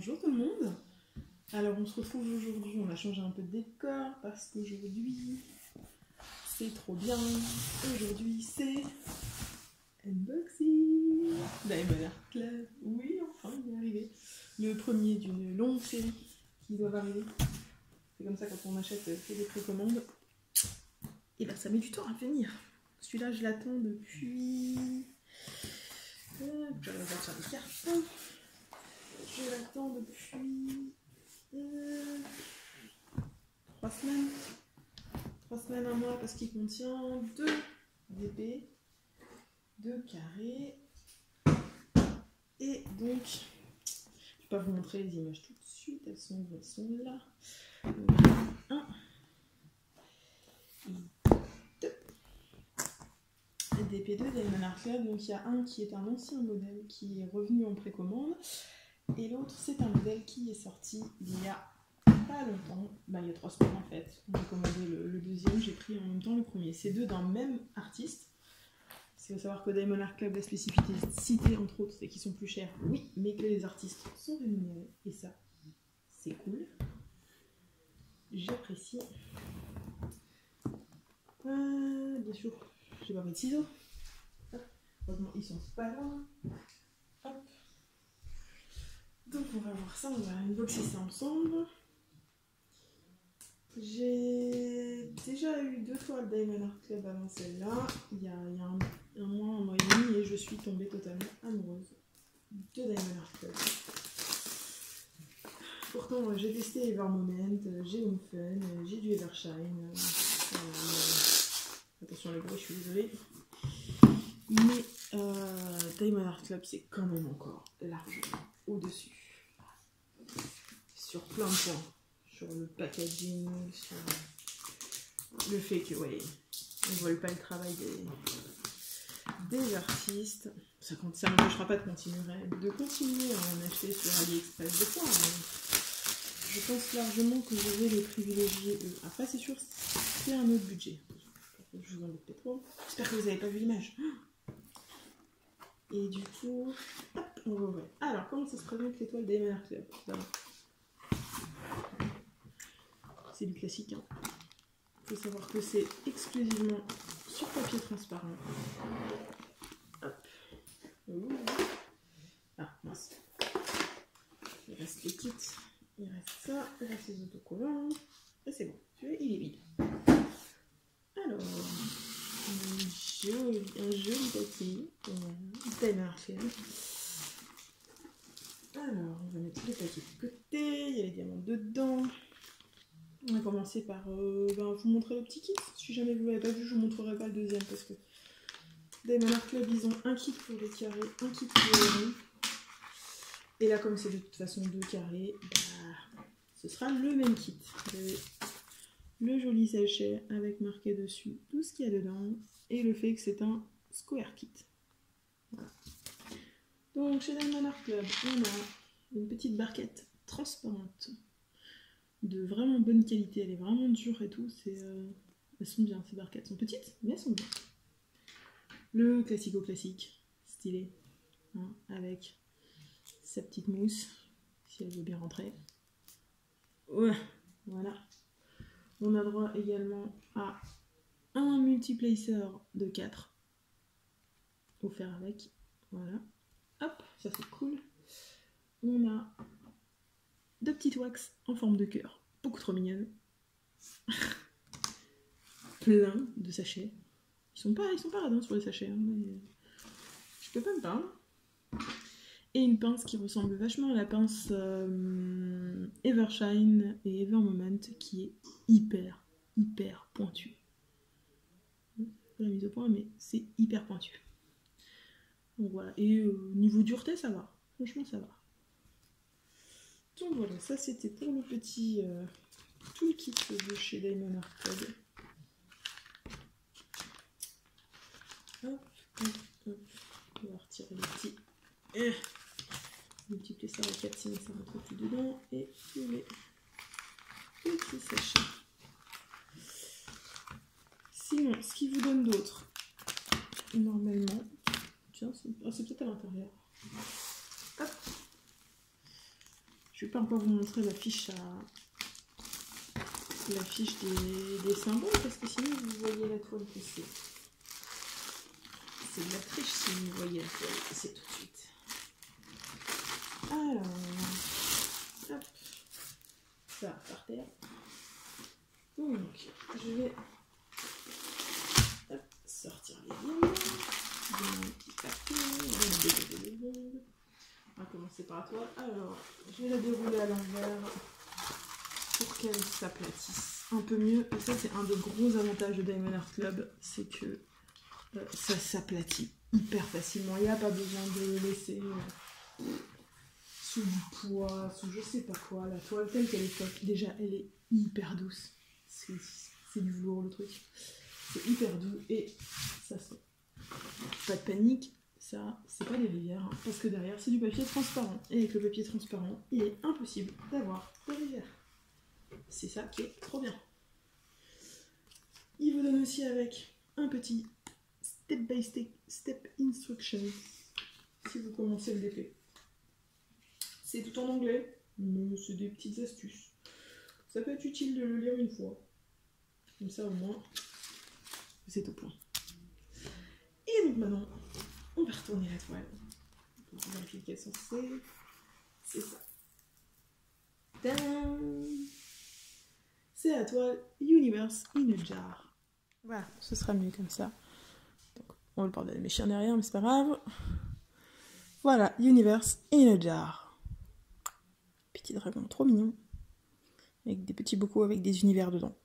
Bonjour tout le monde. Alors on se retrouve aujourd'hui, on a changé un peu de décor parce qu'aujourd'hui c'est trop bien. Aujourd'hui c'est unboxing Diamond Art Club. Oui, enfin il est arrivé. Le premier d'une longue série qui doit arriver. C'est comme ça quand on achète des précommandes. Et ben ça met du temps à venir. Celui-là je l'attends depuis... Je vais sortir des cartes. Je l'attends depuis 3 semaines. 3 semaines, un mois, parce qu'il contient 2 DP, 2 carrés. Et donc, je ne vais pas vous montrer les images tout de suite, elles sont là. Donc, 1, 2. DP2 Diamond Art Club. Donc il y a un qui est un ancien modèle qui est revenu en précommande. Et l'autre, c'est un modèle qui est sorti il y a pas longtemps, il y a 3 semaines en fait. On a commandé le deuxième, j'ai pris en même temps le premier. C'est 2 d'un même artiste. Il faut savoir que Diamond Art Club, la spécificité entre autres, c'est qu'ils sont plus chers, oui, mais que les artistes sont rémunérés. Et ça, c'est cool. J'apprécie. Bien sûr, j'ai pas pris de ciseaux. Heureusement, ils sont pas loin. Hop. Donc on va voir ça, on va unboxer ça ensemble. J'ai déjà eu 2 fois le Diamond Art Club avant celle-là, il y a un mois et demi, et je suis tombée totalement amoureuse de Diamond Art Club. Pourtant j'ai testé Evermoment, j'ai Home Fun, j'ai du Evershine. Attention le bruit, je suis désolée. Mais Diamond Art Club c'est quand même encore largement au-dessus. Sur plein de points. Sur le packaging, sur le fait que, ouais, on ne vole pas le travail des artistes. Ça n'empêchera pas de continuer à en acheter sur AliExpress des fois, mais je pense largement que je vais les privilégier eux. Après, c'est sûr, c'est un autre budget. Je vous embête pas trop. J'espère que vous n'avez pas vu l'image. Et du coup, hop, on va ouvrir. Alors, comment ça se présente l'étoile Diamond Art Club? C'est du classique. Hein. Il faut savoir que c'est exclusivement sur papier transparent. Hop. Ouh. Ah, mince. Il reste les kits. Il reste ça. Il reste les autocollants. Et c'est bon. Celui-là, il est vide. Alors, un joli papier. Diamond Art Club. Alors, on va mettre les papiers de côté. Il y a les diamants dedans. On va commencer par vous montrer le petit kit. Si jamais vous ne l'avez pas vu, je ne vous montrerai pas le deuxième parce que Diamond Art Club, ils ont un kit pour les carrés, un kit pour les ronds. Et là, comme c'est de toute façon 2 carrés, ce sera le même kit. Vous avez le joli sachet avec marqué dessus tout ce qu'il y a dedans et le fait que c'est un square kit. Voilà. Donc chez Diamond Art Club, on a une petite barquette transparente de vraiment bonne qualité, elle est vraiment dure et tout, elles sont bien, ces barquettes sont petites, mais elles sont bien. Le classico-classique, stylé, hein, avec sa petite mousse, si elle veut bien rentrer. Ouais, voilà. On a droit également à un multiplacer de 4, offert avec, voilà. Hop, ça c'est cool. On a 2 petites wax en forme de cœur, beaucoup trop mignonnes. Plein de sachets. Ils sont pas radins sur les sachets, hein, mais je peux pas me plaindre. Et une pince qui ressemble vachement à la pince Evershine et Evermoment, qui est hyper pointue. La mise au point, mais c'est hyper pointu. Donc voilà. Et niveau dureté, ça va. Franchement, ça va. Donc voilà, ça c'était pour le petit toolkit de chez Diamond Art Club. Hop, hop, hop. On va retirer le petit plaisir à 4, sinon ça rentre plus dedans. Et tous les petits sachets. Sinon, ce qui vous donne d'autre, normalement, tiens, c'est peut-être à l'intérieur. Hop. Je vais pas encore vous montrer l'affiche des symboles, parce que sinon vous voyez la toile que c'est. C'est de la triche si vous voyez la toile que c'est tout de suite. Alors, hop, ça par terre. Donc, je vais sortir les lignes. On va commencer par la toile. Alors, je vais la dérouler à l'envers pour qu'elle s'aplatisse un peu mieux. Et ça, c'est un des gros avantages de Diamond Art Club, c'est que ça s'aplatit hyper facilement. Il n'y a pas besoin de le laisser sous du poids, sous je sais pas quoi. La toile telle qu'elle est faite, déjà, elle est hyper douce. C'est du velours le truc. C'est hyper doux et ça sent. Pas de panique, ça, c'est pas des rivières, hein, parce que derrière, c'est du papier transparent. Et avec le papier transparent, il est impossible d'avoir des rivières. C'est ça qui est trop bien. Il vous donne aussi avec un petit step by step instruction si vous commencez le DP. C'est tout en anglais, mais c'est des petites astuces. Ça peut être utile de le lire une fois. Comme ça, au moins, vous êtes au point. Et donc maintenant, on va retourner la toile. On va vérifier quels sont c'est ça. Tadam! C'est la toile Universe in a Jar. Voilà, ce sera mieux comme ça. Donc, on va le bordel de mes chiens derrière, mais c'est pas grave. Voilà, Universe in a Jar. Petit dragon trop mignon. Avec des petits bocaux avec des univers dedans.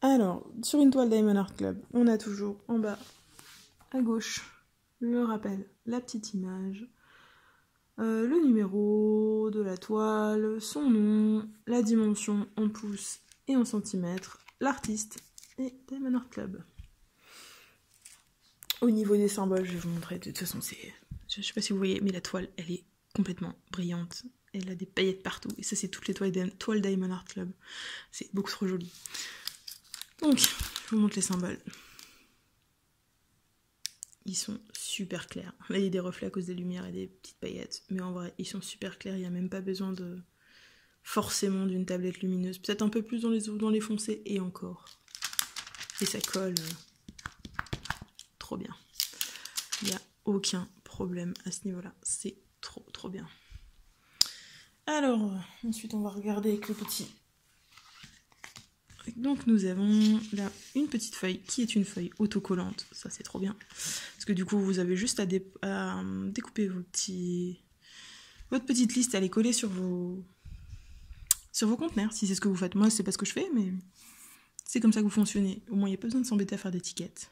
Alors, sur une toile Diamond Art Club, on a toujours en bas, à gauche, le rappel, la petite image, le numéro de la toile, son nom, la dimension en pouces et en centimètres, l'artiste et Diamond Art Club. Au niveau des symboles, je vais vous montrer, de toute façon, je sais pas si vous voyez, mais la toile, elle est complètement brillante. Elle a des paillettes partout, et ça, c'est toutes les toiles Diamond Art Club. C'est beaucoup trop joli. Donc, je vous montre les symboles. Ils sont super clairs. Là, il y a des reflets à cause des lumières et des petites paillettes. Mais en vrai, ils sont super clairs. Il n'y a même pas besoin forcément d'une tablette lumineuse. Peut-être un peu plus dans les foncés et encore. Et ça colle trop bien. Il n'y a aucun problème à ce niveau-là. C'est trop bien. Alors, ensuite, on va regarder avec le petit. Donc nous avons là une petite feuille qui est une feuille autocollante, ça c'est trop bien, parce que du coup vous avez juste à découper votre petite liste, à les coller sur vos conteneurs, si c'est ce que vous faites. Moi c'est pas ce que je fais, mais c'est comme ça que vous fonctionnez, au moins il n'y a pas besoin de s'embêter à faire d'étiquettes.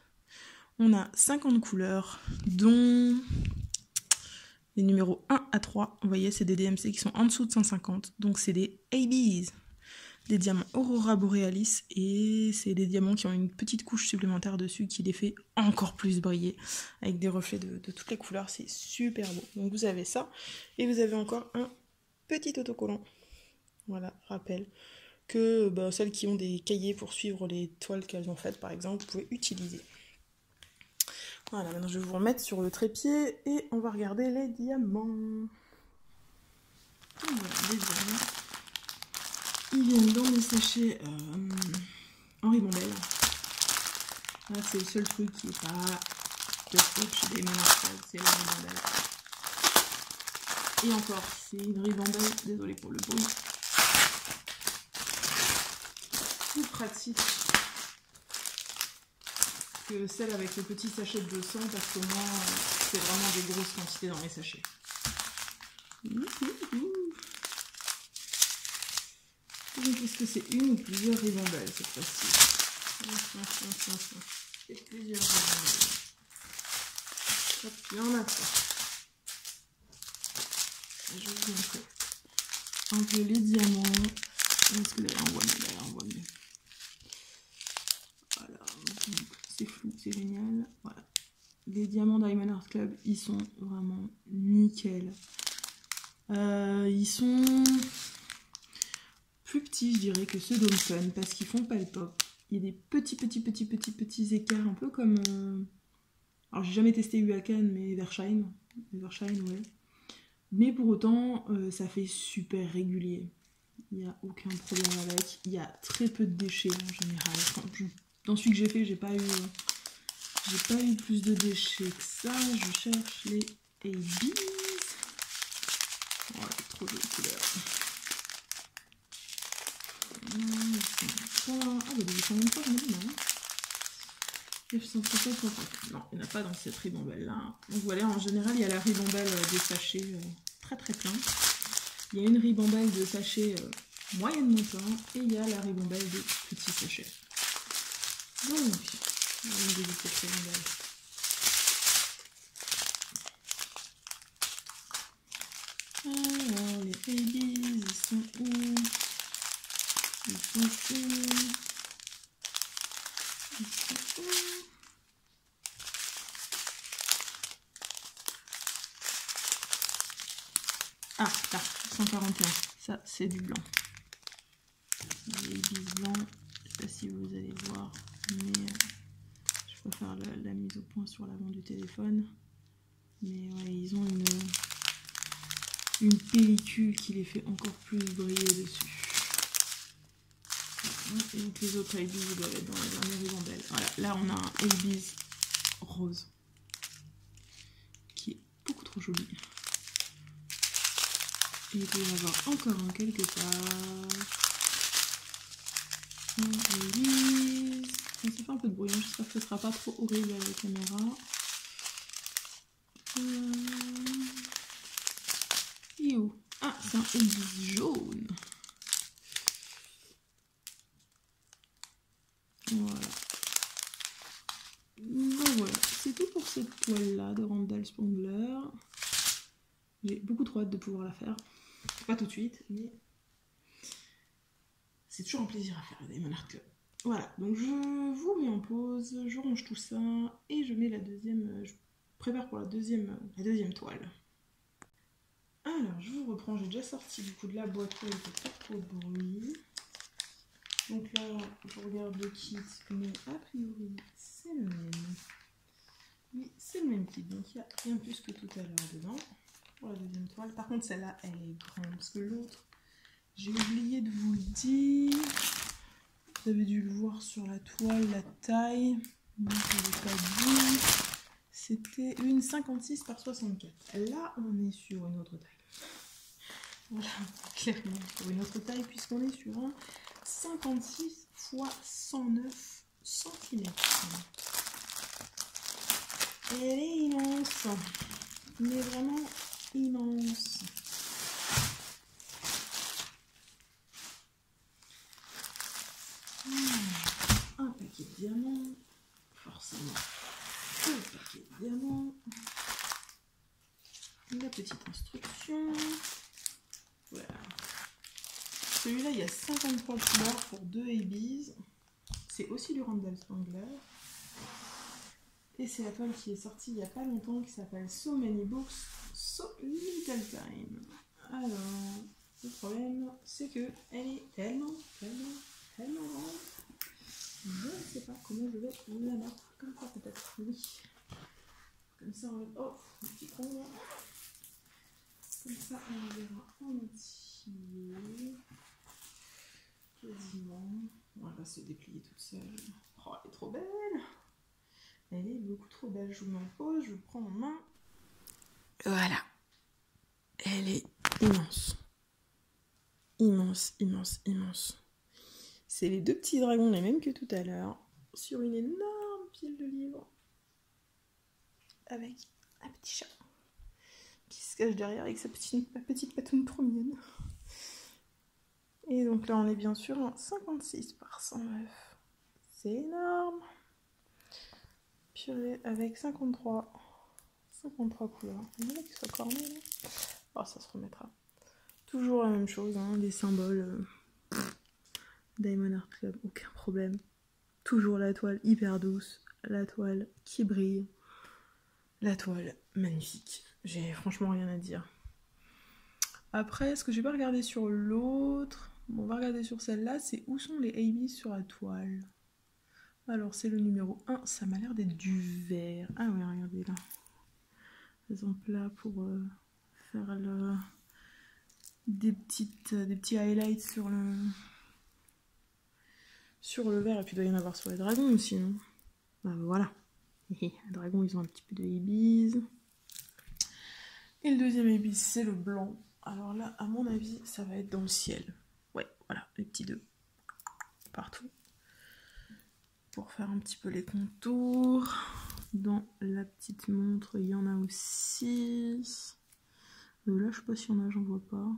On a 50 couleurs, dont les numéros 1 à 3, vous voyez c'est des DMC qui sont en dessous de 150, donc c'est des ABs. Des diamants Aurora Borealis, et c'est des diamants qui ont une petite couche supplémentaire dessus qui les fait encore plus briller avec des reflets de toutes les couleurs. C'est super beau. Donc vous avez ça et vous avez encore un petit autocollant. Voilà, rappel que celles qui ont des cahiers pour suivre les toiles qu'elles ont faites par exemple, vous pouvez utiliser. Voilà, maintenant je vais vous remettre sur le trépied et on va regarder les diamants. Voilà, les diamants. Ils viennent dans des sachets en ribambelle. Là, c'est le seul truc qui n'est pas de faute chez des ménages, c'est la ribambelle. Et encore, c'est une ribambelle, désolé pour le bruit. Plus pratique que celle avec le petit sachet de 200, parce que moi, c'est vraiment des grosses quantités dans les sachets. Est-ce que c'est une ou plusieurs ribambelles cette fois-ci? C'est plusieurs ribambelles. Hop, il y en a pas. Je vais vous montrer un peu les diamants. Est-ce que là, on voit mieux? Voilà, c'est flou, c'est génial. Voilà. Les diamants Diamond Art Club, ils sont vraiment nickel. Ils sont plus petits, je dirais, que ceux d'Homefun, parce qu'ils font pas le pop. Il y a des petits écarts, un peu comme... Alors, j'ai jamais testé Huacan, mais Evershine, ouais. Mais pour autant, ça fait super régulier. Il n'y a aucun problème avec. Il y a très peu de déchets en général. Dans celui que j'ai fait, j'ai pas eu plus de déchets que ça. Je cherche les ABs. Oh, trop jolie couleur. Ah, bah, ils sont même pas, j'en ai du mal. Non, il n'y en a pas dans cette ribambelle-là. Donc voilà, en général, il y a la ribambelle des sachets très très plein. Il y a une ribambelle de sachets moyennement plein et il y a la ribambelle des petits sachets. Donc, on va regarder cette ribambelle. Alors, les babies, ils sont où? Ils sont où? Ils sont où? Ah, là, 141. Ça, c'est du blanc. Les babies blancs, je sais pas si vous allez voir, mais je peux faire la mise au point sur l'avant du téléphone. Mais ouais, ils ont une pellicule qui les fait encore plus briller dessus. Et donc les autres ABs doivent être dans la dernière ribambelle. Voilà, là on a un ABs rose qui est beaucoup trop joli. Et il doit y en avoir encore un quelque part. Un ABs. Ça fait un peu de bruit, j'espère que ce ne sera pas trop horrible à la caméra. Et où? Ah, c'est un ABs jaune. Voilà. Donc voilà, c'est tout pour cette toile là de Randall Spangler. J'ai beaucoup trop hâte de pouvoir la faire. Pas tout de suite, mais c'est toujours un plaisir à faire le Diamond Art Club. Voilà, donc je vous mets en pause, je range tout ça et je mets la deuxième, je prépare pour la deuxième toile. Alors je vous reprends, j'ai déjà sorti du coup de la boîte, il ne fait pas trop de bruit. Donc là, je regarde le kit, mais a priori, c'est le même. Oui, c'est le même kit, donc il y a rien plus que tout à l'heure dedans. Pour la deuxième toile. Par contre, celle-là, elle est grande, parce que l'autre, j'ai oublié de vous le dire. Vous avez dû le voir sur la toile, la taille. Donc, je ne l'ai pas dit. C'était une 56 par 64. Là, on est sur une autre taille. Voilà, clairement sur une autre taille, puisqu'on est sur un 56 x 109 cm. Et elle est immense, mais vraiment immense. Un paquet de diamants, forcément. Un paquet de diamants. La petite instruction. Voilà. Celui-là, il y a 53 couleurs pour 2 ABs. C'est aussi du Randall Spangler. Et c'est la toile qui est sortie il n'y a pas longtemps, qui s'appelle So Many Books, So Little Time. Alors, le problème, c'est que elle est tellement grande. Je ne sais pas comment je vais la mettre. Comme ça peut-être, oui. Comme ça on va... Oh, le petit con. Comme ça on la verra en entier. Quasiment. On va se déplier toute seule. Oh, elle est trop belle. Elle est beaucoup trop belle. Je vous mets en pause, je vous prends en main. Voilà. Elle est immense. Immense, immense, immense. C'est les deux petits dragons, les mêmes que tout à l'heure, sur une énorme pile de livres. Avec un petit chat qui se cache derrière avec sa petite patoune trop mignonne. Et donc là, on est bien sûr en 56 par 109. C'est énorme. Purée, avec 53 couleurs. Il y en a qui sont cornés là. Oh, ça se remettra. Toujours la même chose, hein, des symboles. Diamond Art Club, aucun problème. Toujours la toile hyper douce, la toile qui brille, la toile magnifique. J'ai franchement rien à dire. Après, ce que j'ai pas regardé sur l'autre, bon, on va regarder sur celle-là, c'est où sont les ABs sur la toile. Alors, c'est le numéro 1, ça m'a l'air d'être du vert. Ah ouais, regardez là. Par exemple là, pour faire des petits highlights sur le verre, et puis il doit y en avoir sur les dragons aussi, non? Bah voilà. Les dragons, ils ont un petit peu de ibis. Et le deuxième ibis, c'est le blanc. Alors là, à mon avis, ça va être dans le ciel. Ouais, voilà, les petits deux. Partout. Pour faire un petit peu les contours. Dans la petite montre, il y en a aussi. Là, je sais pas s'il y en a, j'en vois pas.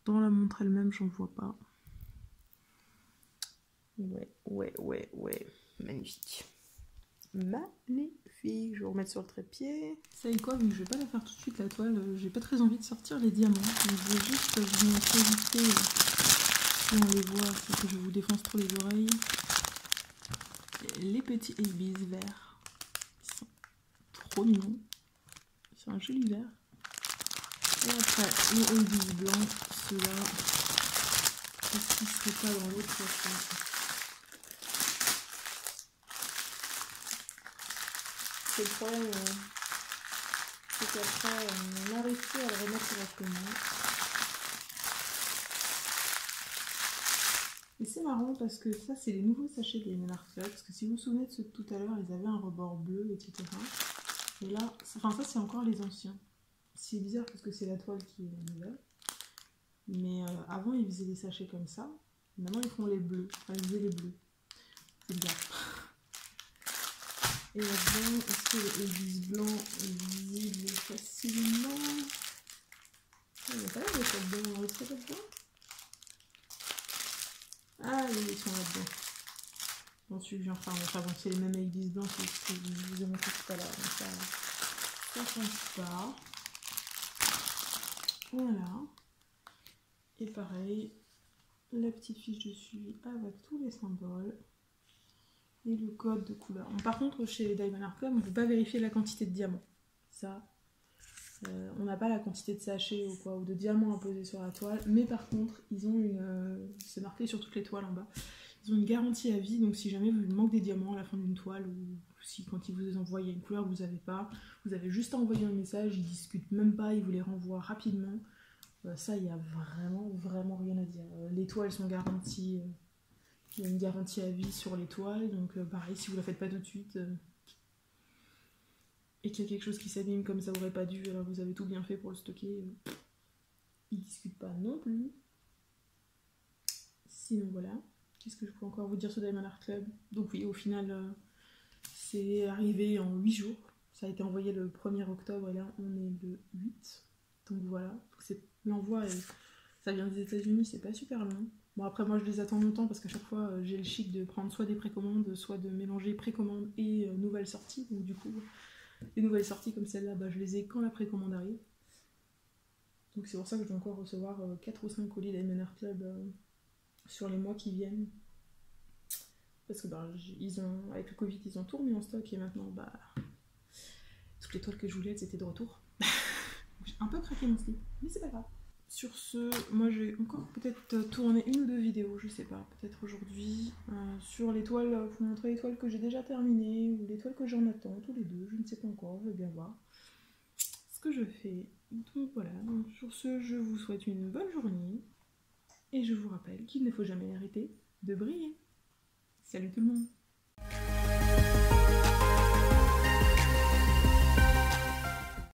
Dans la montre elle-même, j'en vois pas. Ouais. Magnifique. Magnifique. Je vais remettre sur le trépied. Vous savez quoi, vu que je vais pas la faire tout de suite la toile, j'ai pas très envie de sortir les diamants. Donc je vais juste vous montrer vite fait, si on les voit, c'est que je vous défonce trop les oreilles. Les petits ibis verts. Ils sont trop mignons. C'est un joli vert. Et après, les ibis blancs, ceux-là, est-ce qu'ils seraient pas dans l'autre façon? C'est le problème, c'est qu'après, on n'arrive plus à le remettre correctement. Et c'est marrant parce que ça, c'est les nouveaux sachets de Diamond Art Club. Parce que si vous vous souvenez de ceux de tout à l'heure, ils avaient un rebord bleu, etc. Et là, enfin ça, c'est encore les anciens. C'est bizarre parce que c'est la toile qui est la nouvelle. Mais avant, ils faisaient des sachets comme ça. Maintenant, ils font les bleus. Enfin, ils faisaient les bleus. C'est bizarre. Et là-dedans, est-ce que les ibis blancs est visible facilement? Il n'y a pas l'air d'être là-dedans. On retrait là-dedans? Ah oui, ils sont là-dedans. Bon, celui que j'ai enfin bon, c'est les mêmes ibis blancs, c'est ce que je vous ai montré tout à l'heure. Donc ça change pas. Voilà. Et pareil, la petite fiche de suivi avec tous les symboles. Et le code de couleur. Bon, par contre, chez Diamond Art Club, on ne peut pas vérifier la quantité de diamants. Ça, on n'a pas la quantité de sachets ou de diamants à poser sur la toile. Mais par contre, ils ont une... c'est marqué sur toutes les toiles en bas. Ils ont une garantie à vie, donc si jamais vous manquez des diamants à la fin d'une toile, ou si quand ils vous envoient une couleur que vous n'avez pas, vous avez juste à envoyer un message, ils discutent même pas, ils vous les renvoient rapidement. Ça, il n'y a vraiment rien à dire. Les toiles sont garanties... il y a une garantie à vie sur les toiles, donc pareil, si vous la faites pas tout de suite et qu'il y a quelque chose qui s'abîme comme ça aurait pas dû, alors vous avez tout bien fait pour le stocker, ils discutent pas non plus. Sinon voilà, qu'est-ce que je peux encore vous dire sur Diamond Art Club? Donc oui, au final, c'est arrivé en 8 jours. Ça a été envoyé le 1er octobre et là on est le 8. Donc voilà, l'envoi, ça vient des États-Unis, c'est pas super long. Bon après moi je les attends longtemps parce qu'à chaque fois j'ai le chic de prendre soit des précommandes, soit de mélanger précommande et nouvelles sorties. Donc du coup, les nouvelles sorties comme celle-là, bah, je les ai quand la précommande arrive. Donc c'est pour ça que je dois encore recevoir 4 ou 5 colis Diamond Art Club sur les mois qui viennent. Parce que bah, avec le Covid, ils ont tout remis en stock et maintenant, bah, toutes les toiles que je voulais, elles étaient de retour. J'ai un peu craqué mon slip, mais c'est pas grave. Sur ce, moi j'ai encore peut-être tourné 1 ou 2 vidéos, je sais pas, peut-être aujourd'hui, sur les toiles, vous montrer les toiles que j'ai déjà terminées, ou les toiles que j'en attends, tous les deux, je ne sais pas encore, je vais bien voir ce que je fais. Donc voilà, donc sur ce, je vous souhaite une bonne journée, et je vous rappelle qu'il ne faut jamais arrêter de briller. Salut tout le monde!